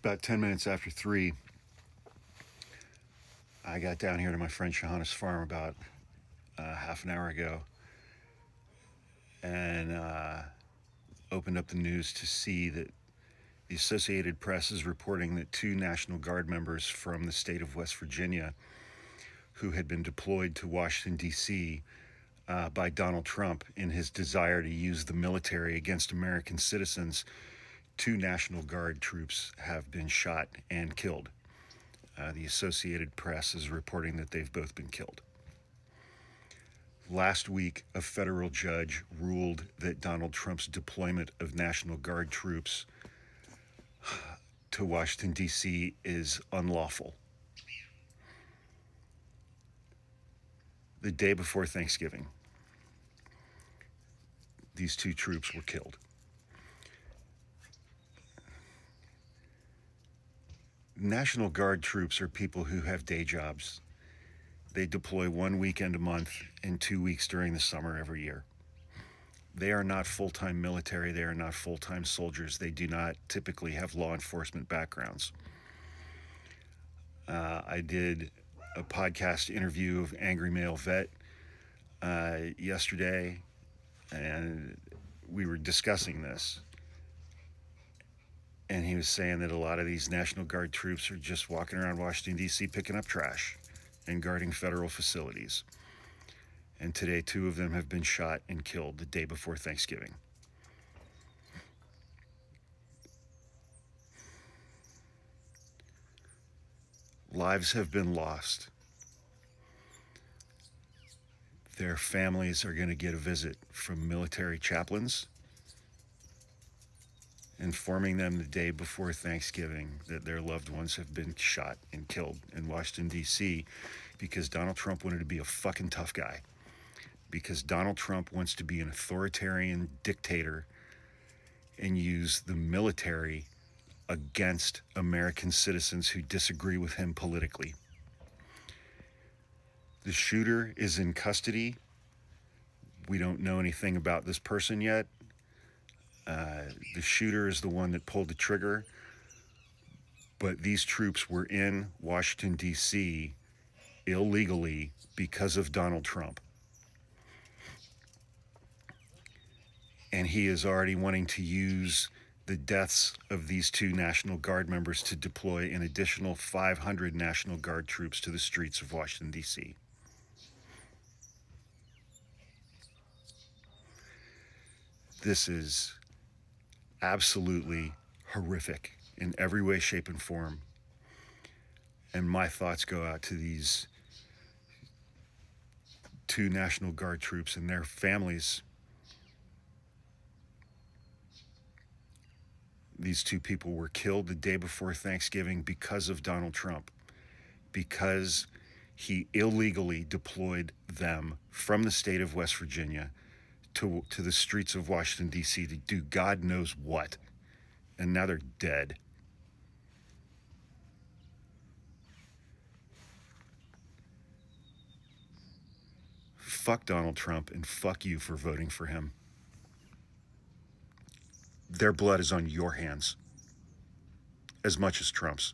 about 10 minutes after 3. I got down here to my friend Shahana's farm about half an hour ago and opened up the news to see that the Associated Press is reporting that 2 National Guard members from the state of West Virginia who had been deployed to Washington, D.C. By Donald Trump in his desire to use the military against American citizens, 2 National Guard troops have been shot and killed. The Associated Press is reporting that they've both been killed. Last week, a federal judge ruled that Donald Trump's deployment of National Guard troops to Washington, D.C. is unlawful. The day before Thanksgiving, these 2 troops were killed. National Guard troops are people who have day jobs. They deploy 1 weekend a month and 2 weeks during the summer every year. They are not full-time military. They are not full-time soldiers. They do not typically have law enforcement backgrounds. I did a podcast interview of Angry Male Vet yesterday, and we were discussing this. And he was saying that a lot of these National Guard troops are just walking around Washington, D.C. picking up trash and guarding federal facilities. And today, 2 of them have been shot and killed the day before Thanksgiving. Lives have been lost. Their families are going to get a visit from military chaplains informing them the day before Thanksgiving that their loved ones have been shot and killed in Washington, D.C. because Donald Trump wanted to be a fucking tough guy. Because Donald Trump wants to be an authoritarian dictator and use the military against American citizens who disagree with him politically. The shooter is in custody. We don't know anything about this person yet. The shooter is the one that pulled the trigger, but these troops were in Washington, D.C. illegally because of Donald Trump. And he is already wanting to use the deaths of these 2 National Guard members to deploy an additional 500 National Guard troops to the streets of Washington, D.C. This is absolutely horrific in every way, shape, and form. And my thoughts go out to these 2 National Guard troops and their families. These 2 people were killed the day before Thanksgiving because of Donald Trump, because he illegally deployed them from the state of West Virginia to the streets of Washington, D.C. to do God knows what. And now they're dead. Fuck Donald Trump and fuck you for voting for him. Their blood is on your hands as much as Trump's.